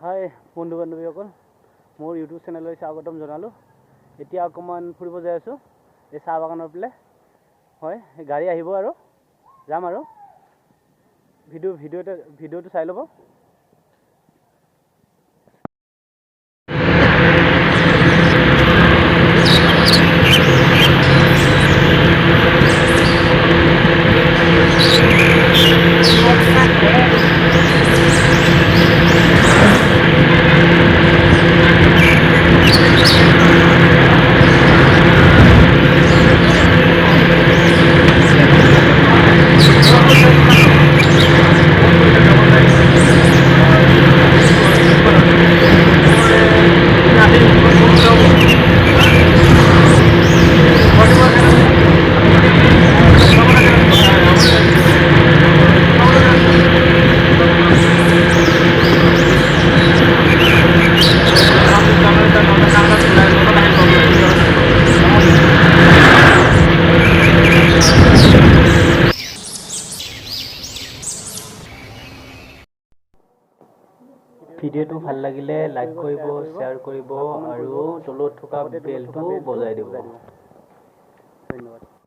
হাই বন্ধু বান্ধৱীসকল মোৰ ইউটিউব চেনেললৈ স্বাগতম জনালোঁ। এতিয়া অকণমান ফুৰিব যাই আছোঁ এই চাহ বাগানৰ ফালে। হয়, গাড়ী আহিব আৰু যাম আৰু ভিডিঅ'টো চাই ল'ব। ভিডিঅ'টো ভাল লাগিলে লাইক কৰিব, শ্বেয়াৰ কৰিব আৰু তলত থকা বেলটো বজাই দিব। ধন্যবাদ।